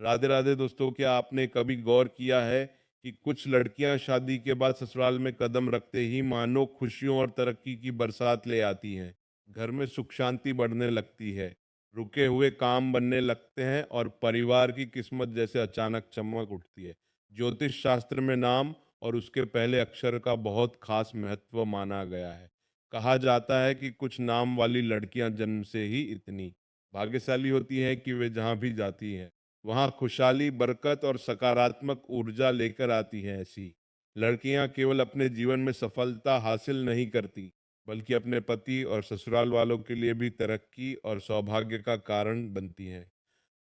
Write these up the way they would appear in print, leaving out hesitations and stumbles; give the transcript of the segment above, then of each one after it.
राधे राधे दोस्तों, क्या आपने कभी गौर किया है कि कुछ लड़कियां शादी के बाद ससुराल में कदम रखते ही मानो खुशियों और तरक्की की बरसात ले आती हैं। घर में सुख शांति बढ़ने लगती है, रुके हुए काम बनने लगते हैं और परिवार की किस्मत जैसे अचानक चमक उठती है। ज्योतिष शास्त्र में नाम और उसके पहले अक्षर का बहुत खास महत्व माना गया है। कहा जाता है कि कुछ नाम वाली लड़कियां जन्म से ही इतनी भाग्यशाली होती हैं कि वे जहां भी जाती हैं वहाँ खुशहाली, बरकत और सकारात्मक ऊर्जा लेकर आती हैं। ऐसी लड़कियां केवल अपने जीवन में सफलता हासिल नहीं करती, बल्कि अपने पति और ससुराल वालों के लिए भी तरक्की और सौभाग्य का कारण बनती हैं।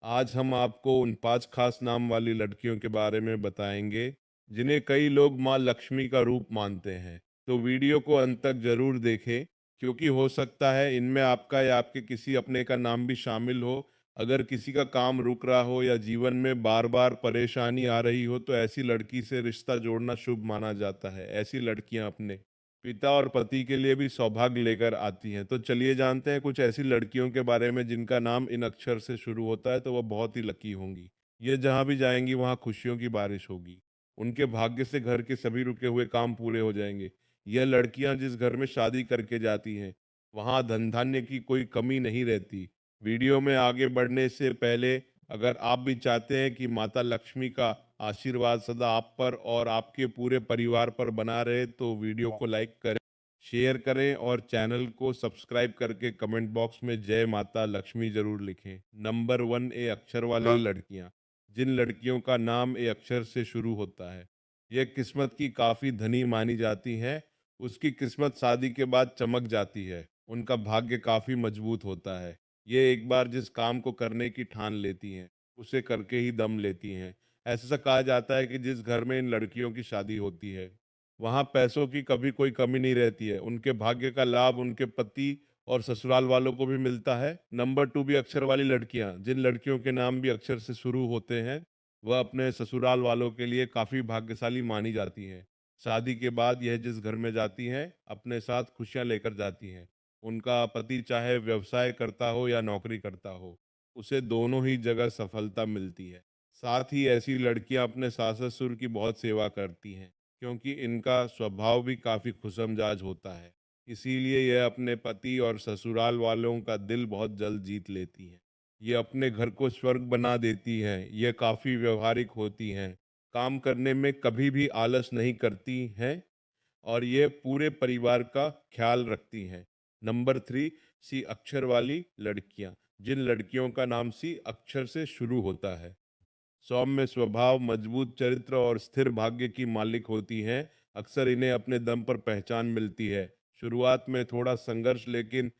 आज हम आपको उन 5 खास नाम वाली लड़कियों के बारे में बताएंगे, जिन्हें कई लोग माँ लक्ष्मी का रूप मानते हैं। तो वीडियो को अंत तक जरूर देखें, क्योंकि हो सकता है इनमें आपका या आपके किसी अपने का नाम भी शामिल हो। अगर किसी का काम रुक रहा हो या जीवन में बार-बार परेशानी आ रही हो, तो ऐसी लड़की से रिश्ता जोड़ना शुभ माना जाता है। ऐसी लड़कियां अपने पिता और पति के लिए भी सौभाग्य लेकर आती हैं। तो चलिए जानते हैं कुछ ऐसी लड़कियों के बारे में जिनका नाम इन अक्षर से शुरू होता है, तो वह बहुत ही लकी होंगी। ये जहाँ भी जाएँगी वहाँ खुशियों की बारिश होगी। उनके भाग्य से घर के सभी रुके हुए काम पूरे हो जाएँगे। यह लड़कियाँ जिस घर में शादी करके जाती हैं, वहाँ धन-धान्य की कोई कमी नहीं रहती। वीडियो में आगे बढ़ने से पहले अगर आप भी चाहते हैं कि माता लक्ष्मी का आशीर्वाद सदा आप पर और आपके पूरे परिवार पर बना रहे, तो वीडियो को लाइक करें, शेयर करें और चैनल को सब्सक्राइब करके कमेंट बॉक्स में जय माता लक्ष्मी जरूर लिखें। नंबर 1, ए अक्षर वाली लड़कियां। जिन लड़कियों का नाम ए अक्षर से शुरू होता है, यह किस्मत की काफी धनी मानी जाती है। उसकी किस्मत शादी के बाद चमक जाती है। उनका भाग्य काफी मजबूत होता है। ये एक बार जिस काम को करने की ठान लेती हैं, उसे करके ही दम लेती हैं। ऐसा कहा जाता है कि जिस घर में इन लड़कियों की शादी होती है, वहाँ पैसों की कभी कोई कमी नहीं रहती है। उनके भाग्य का लाभ उनके पति और ससुराल वालों को भी मिलता है। नंबर 2 भी अक्षर वाली लड़कियाँ। जिन लड़कियों के नाम भी अक्षर से शुरू होते हैं, वह अपने ससुराल वालों के लिए काफ़ी भाग्यशाली मानी जाती हैं। शादी के बाद यह जिस घर में जाती हैं, अपने साथ खुशियाँ लेकर जाती हैं। उनका पति चाहे व्यवसाय करता हो या नौकरी करता हो, उसे दोनों ही जगह सफलता मिलती है। साथ ही ऐसी लड़कियां अपने सास-ससुर की बहुत सेवा करती हैं, क्योंकि इनका स्वभाव भी काफ़ी खुशमिजाज होता है। इसीलिए यह अपने पति और ससुराल वालों का दिल बहुत जल्द जीत लेती हैं। ये अपने घर को स्वर्ग बना देती हैं। ये काफ़ी व्यवहारिक होती हैं, काम करने में कभी भी आलस नहीं करती हैं और ये पूरे परिवार का ख्याल रखती हैं। नंबर 3, सी अक्षर वाली लड़कियां। जिन लड़कियों का नाम सी अक्षर से शुरू होता है, सौम्य स्वभाव, मजबूत चरित्र और स्थिर भाग्य की मालिक होती हैं। अक्सर इन्हें अपने दम पर पहचान मिलती है। शुरुआत में थोड़ा संघर्ष, लेकिन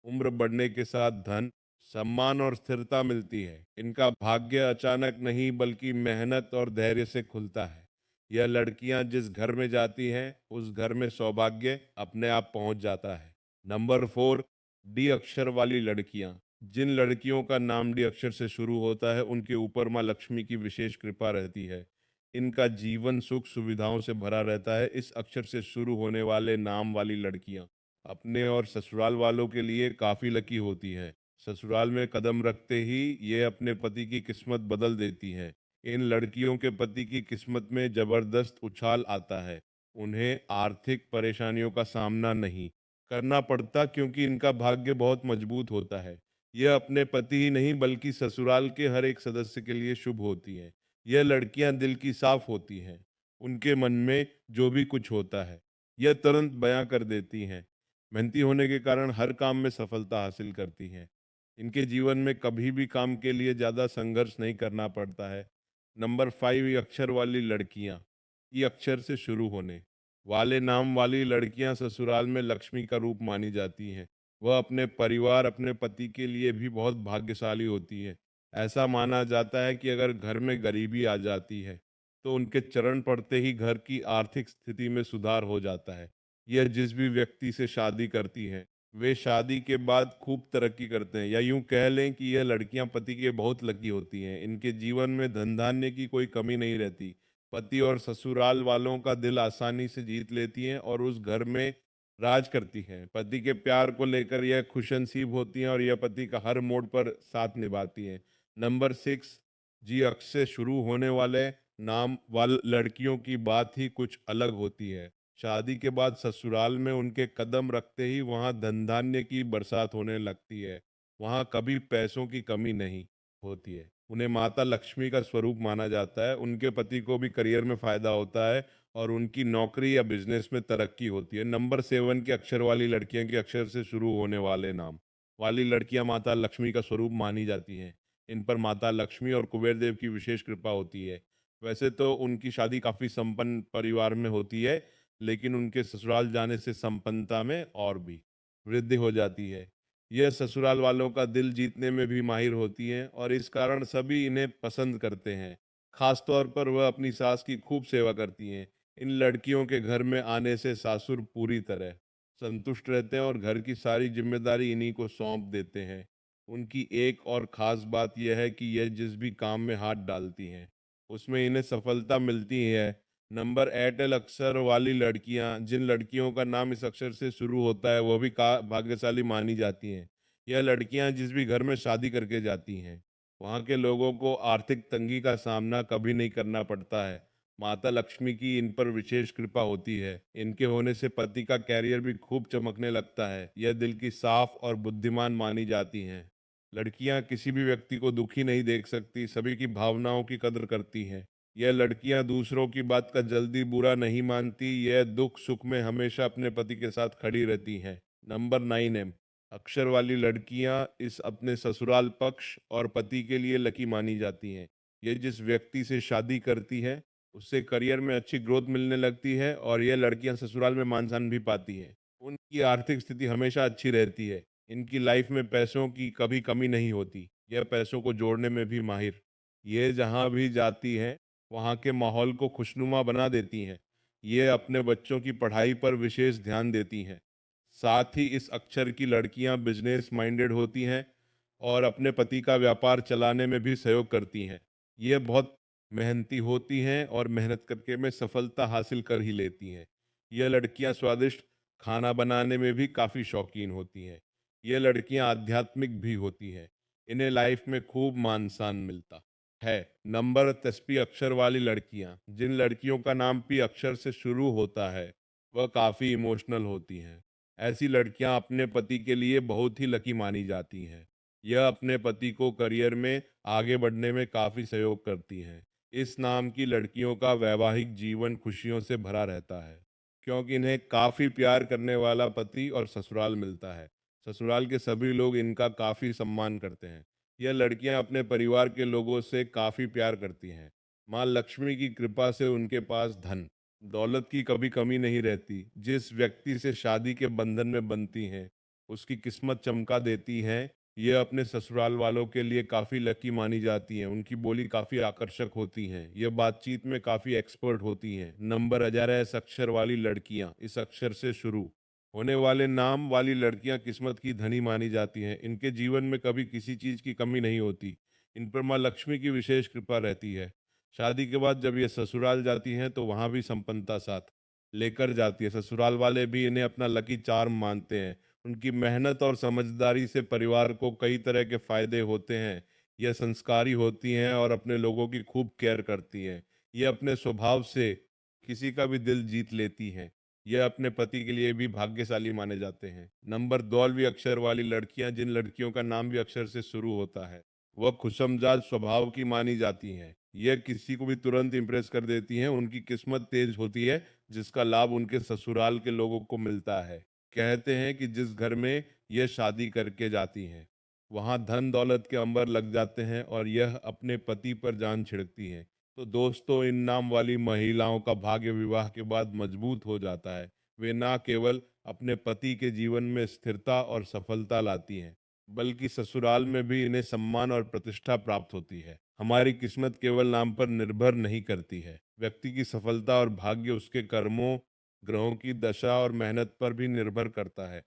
उम्र बढ़ने के साथ धन, सम्मान और स्थिरता मिलती है। इनका भाग्य अचानक नहीं बल्कि मेहनत और धैर्य से खुलता है। यह लड़कियां जिस घर में जाती हैं, उस घर में सौभाग्य अपने आप पहुंच जाता है। नंबर 4, डी अक्षर वाली लड़कियां। जिन लड़कियों का नाम डी अक्षर से शुरू होता है, उनके ऊपर माँ लक्ष्मी की विशेष कृपा रहती है। इनका जीवन सुख सुविधाओं से भरा रहता है। इस अक्षर से शुरू होने वाले नाम वाली लड़कियां अपने और ससुराल वालों के लिए काफ़ी लकी होती हैं। ससुराल में कदम रखते ही ये अपने पति की किस्मत बदल देती हैं। इन लड़कियों के पति की किस्मत में ज़बरदस्त उछाल आता है। उन्हें आर्थिक परेशानियों का सामना नहीं करना पड़ता, क्योंकि इनका भाग्य बहुत मजबूत होता है। यह अपने पति ही नहीं बल्कि ससुराल के हर एक सदस्य के लिए शुभ होती हैं। यह लड़कियां दिल की साफ होती हैं। उनके मन में जो भी कुछ होता है, यह तुरंत बयां कर देती हैं। मेहनती होने के कारण हर काम में सफलता हासिल करती हैं। इनके जीवन में कभी भी काम के लिए ज़्यादा संघर्ष नहीं करना पड़ता है। नंबर 5, ये अक्षर वाली लड़कियां। ये अक्षर से शुरू होने वाले नाम वाली लड़कियां ससुराल में लक्ष्मी का रूप मानी जाती हैं। वह अपने परिवार, अपने पति के लिए भी बहुत भाग्यशाली होती है। ऐसा माना जाता है कि अगर घर में गरीबी आ जाती है, तो उनके चरण पड़ते ही घर की आर्थिक स्थिति में सुधार हो जाता है। यह जिस भी व्यक्ति से शादी करती हैं, वे शादी के बाद खूब तरक्की करते हैं, या यूं कह लें कि यह लड़कियां पति के बहुत लकी होती हैं। इनके जीवन में धन धान्य की कोई कमी नहीं रहती। पति और ससुराल वालों का दिल आसानी से जीत लेती हैं और उस घर में राज करती हैं। पति के प्यार को लेकर यह खुशनसीब होती हैं और यह पति का हर मोड़ पर साथ निभाती हैं। नंबर 6, जी अक्स से शुरू होने वाले नाम वाल लड़कियों की बात ही कुछ अलग होती है। शादी के बाद ससुराल में उनके कदम रखते ही वहाँ धन धान्य की बरसात होने लगती है। वहाँ कभी पैसों की कमी नहीं होती है। उन्हें माता लक्ष्मी का स्वरूप माना जाता है। उनके पति को भी करियर में फायदा होता है और उनकी नौकरी या बिजनेस में तरक्की होती है। नंबर 7 के अक्षर वाली लड़कियां के अक्षर से शुरू होने वाले नाम वाली लड़कियां माता लक्ष्मी का स्वरूप मानी जाती हैं। इन पर माता लक्ष्मी और कुबेर देव की विशेष कृपा होती है। वैसे तो उनकी शादी काफ़ी संपन्न परिवार में होती है, लेकिन उनके ससुराल जाने से संपन्नता में और भी वृद्धि हो जाती है। यह ससुराल वालों का दिल जीतने में भी माहिर होती हैं और इस कारण सभी इन्हें पसंद करते हैं। खास तौर पर वह अपनी सास की खूब सेवा करती हैं। इन लड़कियों के घर में आने से सासुर पूरी तरह संतुष्ट रहते हैं और घर की सारी जिम्मेदारी इन्हीं को सौंप देते हैं। उनकी एक और ख़ास बात यह है कि यह जिस भी काम में हाथ डालती हैं, उसमें इन्हें सफलता मिलती है। नंबर एयरटेल अक्षर वाली लड़कियां, जिन लड़कियों का नाम इस अक्षर से शुरू होता है, वह भी का भाग्यशाली मानी जाती हैं। यह लड़कियां जिस भी घर में शादी करके जाती हैं, वहाँ के लोगों को आर्थिक तंगी का सामना कभी नहीं करना पड़ता है। माता लक्ष्मी की इन पर विशेष कृपा होती है। इनके होने से पति का कैरियर भी खूब चमकने लगता है। यह दिल की साफ और बुद्धिमान मानी जाती हैं। लड़कियां किसी भी व्यक्ति को दुखी नहीं देख सकती, सभी की भावनाओं की कदर करती हैं। यह लड़कियां दूसरों की बात का जल्दी बुरा नहीं मानती, यह दुख सुख में हमेशा अपने पति के साथ खड़ी रहती हैं। नंबर 9 अक्षर वाली लड़कियां इस अपने ससुराल पक्ष और पति के लिए लकी मानी जाती हैं। ये जिस व्यक्ति से शादी करती है, उससे करियर में अच्छी ग्रोथ मिलने लगती है और ये लड़कियां ससुराल में मान सम्मान भी पाती हैं। उनकी आर्थिक स्थिति हमेशा अच्छी रहती है। इनकी लाइफ में पैसों की कभी कमी नहीं होती। यह पैसों को जोड़ने में भी माहिर। ये जहाँ भी जाती हैं, वहाँ के माहौल को खुशनुमा बना देती हैं। ये अपने बच्चों की पढ़ाई पर विशेष ध्यान देती हैं। साथ ही इस अक्षर की लड़कियाँ बिजनेस माइंडेड होती हैं और अपने पति का व्यापार चलाने में भी सहयोग करती हैं। ये बहुत मेहनती होती हैं और मेहनत करके में सफलता हासिल कर ही लेती हैं। यह लड़कियां स्वादिष्ट खाना बनाने में भी काफ़ी शौकीन होती हैं। ये लड़कियां आध्यात्मिक भी होती हैं। इन्हें लाइफ में खूब मान सम्मान मिलता है। नंबर 10 पी अक्षर वाली लड़कियां, जिन लड़कियों का नाम पी अक्षर से शुरू होता है, वह काफ़ी इमोशनल होती हैं। ऐसी लड़कियां अपने पति के लिए बहुत ही लकी मानी जाती हैं। यह अपने पति को करियर में आगे बढ़ने में काफ़ी सहयोग करती हैं। इस नाम की लड़कियों का वैवाहिक जीवन खुशियों से भरा रहता है, क्योंकि इन्हें काफ़ी प्यार करने वाला पति और ससुराल मिलता है। ससुराल के सभी लोग इनका काफ़ी सम्मान करते हैं। यह लड़कियां अपने परिवार के लोगों से काफ़ी प्यार करती हैं। माँ लक्ष्मी की कृपा से उनके पास धन दौलत की कभी कमी नहीं रहती। जिस व्यक्ति से शादी के बंधन में बनती हैं, उसकी किस्मत चमका देती है। ये अपने ससुराल वालों के लिए काफ़ी लकी मानी जाती हैं। उनकी बोली काफ़ी आकर्षक होती हैं। ये बातचीत में काफ़ी एक्सपर्ट होती हैं। नंबर 11 इस अक्षर वाली लड़कियां, इस अक्षर से शुरू होने वाले नाम वाली लड़कियां किस्मत की धनी मानी जाती हैं। इनके जीवन में कभी किसी चीज़ की कमी नहीं होती। इन पर माँ लक्ष्मी की विशेष कृपा रहती है। शादी के बाद जब ये ससुराल जाती हैं तो वहाँ भी संपन्नता साथ लेकर जाती है। ससुराल वाले भी इन्हें अपना लकी चार्म मानते हैं। उनकी मेहनत और समझदारी से परिवार को कई तरह के फायदे होते हैं। यह संस्कारी होती हैं और अपने लोगों की खूब केयर करती हैं। यह अपने स्वभाव से किसी का भी दिल जीत लेती हैं। यह अपने पति के लिए भी भाग्यशाली माने जाते हैं। नंबर 12वीं अक्षर वाली लड़कियां, जिन लड़कियों का नाम भी अक्षर से शुरू होता है, वह खुशमिजाज स्वभाव की मानी जाती हैं। यह किसी को भी तुरंत इम्प्रेस कर देती हैं। उनकी किस्मत तेज होती है, जिसका लाभ उनके ससुराल के लोगों को मिलता है। कहते हैं कि जिस घर में यह शादी करके जाती हैं, वहाँ धन दौलत के अंबर लग जाते हैं और यह अपने पति पर जान छिड़कती हैं। तो दोस्तों, इन नाम वाली महिलाओं का भाग्य विवाह के बाद मजबूत हो जाता है। वे ना केवल अपने पति के जीवन में स्थिरता और सफलता लाती हैं, बल्कि ससुराल में भी इन्हें सम्मान और प्रतिष्ठा प्राप्त होती है। हमारी किस्मत केवल नाम पर निर्भर नहीं करती है। व्यक्ति की सफलता और भाग्य उसके कर्मों, ग्रहों की दशा और मेहनत पर भी निर्भर करता है।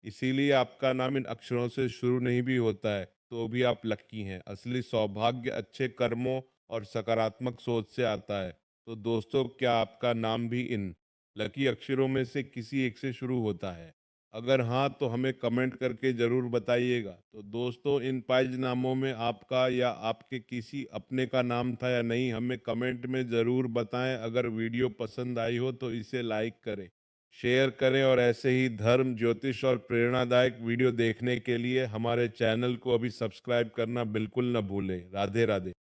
इसीलिए आपका नाम इन अक्षरों से शुरू नहीं भी होता है, तो भी आप लकी हैं। असली सौभाग्य अच्छे कर्मों और सकारात्मक सोच से आता है। तो दोस्तों, क्या आपका नाम भी इन लकी अक्षरों में से किसी एक से शुरू होता है? अगर हाँ तो हमें कमेंट करके ज़रूर बताइएगा। तो दोस्तों, इन 5 नामों में आपका या आपके किसी अपने का नाम था या नहीं, हमें कमेंट में ज़रूर बताएं। अगर वीडियो पसंद आई हो तो इसे लाइक करें, शेयर करें और ऐसे ही धर्म, ज्योतिष और प्रेरणादायक वीडियो देखने के लिए हमारे चैनल को अभी सब्सक्राइब करना बिल्कुल न भूलें। राधे राधे।